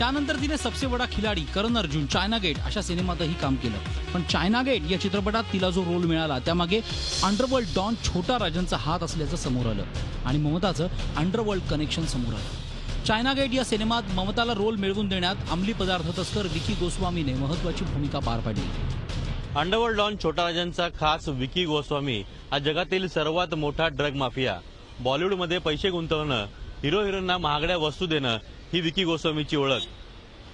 त्यानंतर तिने सबसे बडा खिलाडी, करण अर्जुन, चायना गेट अशा सिनेमातही काम केलं. पण चायना गेट या चित्रपटात तिला जो रोल मिळाला त्यामागे अंडरवर्ल्ड डॉन छोटा राजनचा हात असल्याचं समोर आलं आणि ममताचं अंडरवर्ल्ड कनेक्शन समोर आलं. चायना गेट या सिनेमात ममताला रोल मिळवून देण्यात अंमली पदार्थ तस्कर विकी गोस्वामीने महत्त्वाची भूमिका पार पाडली. अंडरवर्ल्ड डॉन छोटा राजनचा खास विकी गोस्वामी हा जगातील सर्वात मोठा ड्रग माफिया. बॉलिवूडमध्ये पैसे गुंतवणं, हिरो हिरोईनना महागड्या वस्तू देणं ही विकी गोस्वामीची ओळख.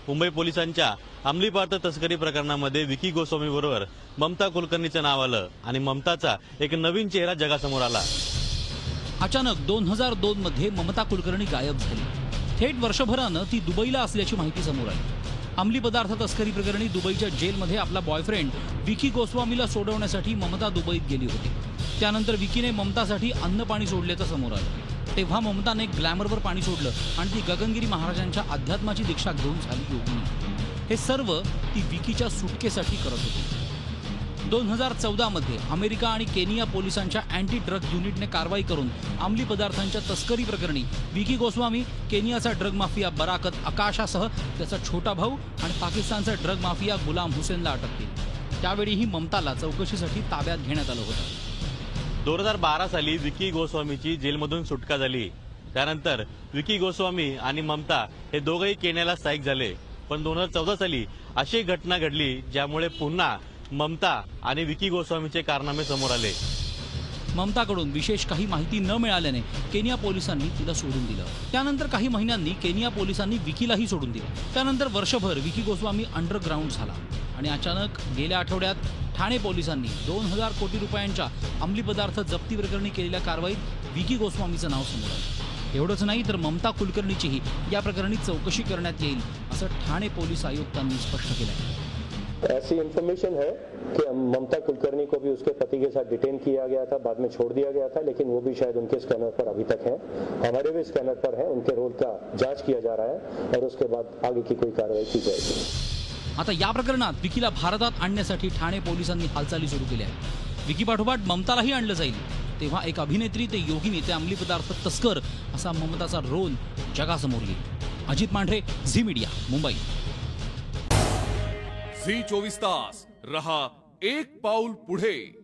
मुंबई पोलिसांच्या अंमली पदार्थ तस्करी प्रकरणामध्ये विकी गोस्वामी बरोबर ममता कुलकर्णीचं नाव आलं आणि ममताचा एक नवीन चेहरा जगासमोर आला. अचानक 2002 मध्ये ममता कुलकर्णी गायब झाली. थेट वर्षभरानं ती दुबईला असल्याची माहिती समोर आली. अंमली पदार्थ तस्करी प्रकरणी दुबईच्या जेलमध्ये आपला बॉयफ्रेंड विकी गोस्वामीला सोडवण्यासाठी ममता दुबईत गेली होती. त्यानंतर विकीने ममतासाठी अन्न पाणी सोडल्याचं समोर आलं. तेव्हा ममताने ग्लॅमरवर पाणी सोडलं आणि ती गगनगिरी महाराजांच्या अध्यात्माची दीक्षा घेऊन झाली योगिनी. हे सर्व ती विकीच्या सुटकेसाठी करत होती. 2014 मध्ये अमेरिका आणि केनिया पोलिसांच्या अँटी ड्रग युनिटने कारवाई करून अंमली पदार्थांच्या तस्करी प्रकरणी विकी गोस्वामी, केनियाचा ड्रग माफिया बराकत आकाशासह त्याचा छोटा भाऊ आणि पाकिस्तानचा ड्रग माफिया गुलाम हुसेनला अटक केली. त्यावेळीही ममताला चौकशीसाठी ताब्यात घेण्यात आलं होतं. 2012 साली विकी गोस्वामीची जेलमधून सुटका झाली. त्यानंतर विकी गोस्वामी आणि ममता हे दोघंही केनियाला स्थायिक झाले. पण 2014 साली अशी घटना घडली ज्यामुळे पुन्हा ममता आणि विकी गोस्वामीचे कारनामे समोर आले. ममताकडून विशेष काही माहिती न मिळाल्याने केनिया पोलिसांनी तिला सोडून दिलं. त्यानंतर काही महिन्यांनी केनिया पोलिसांनी विकीलाही सोडून दिलं. त्यानंतर वर्षभर विकी गोस्वामी अंडरग्राऊंड झाला आणि अचानक गेल्या आठवड्यात ठाणे पोलिसांनी 2000 कोटी रुपयांच्या अंमली पदार्थ जप्ती प्रकरणी केलेल्या कारवाईत विकी गोस्वामीचं नाव समोर आलं. एवढंच नाही तर ममता कुलकर्णीचीही या प्रकरणी चौकशी करण्यात येईल असं ठाणे पोलीस आयुक्तांनी स्पष्ट केलं. ऐसी इन्फॉर्मेशन है कि ममता कुलकर्णी को भी उसके पति के साथ डिटेन किया गया था, बाद में छोड़ दिया गया था, लेकिन वो भी शायद उनके स्कैनर पर अभी तक है. हमारे भी स्कैनर पर है. उनके रोल का जांच किया जा रहा है और उसके बाद आगे की कोई कार्रवाई की जाएगी. आता या प्रकरणात विकीला भारतात आणण्यासाठी ठाणे पोलिसांनी हालचाली सुरू केल्या आहेत. विकी पाठोपाठ ममतालाही आणलं जाईल. तेव्हा एक अभिनेत्री ते योगिनी ते अंमली पदार्थ तस्कर असा ममताचा रोल जगासमोर येईल. अजित मांढरे, झी मीडिया, मुंबई. झी 24 तास रहा एक पाऊल पुढे.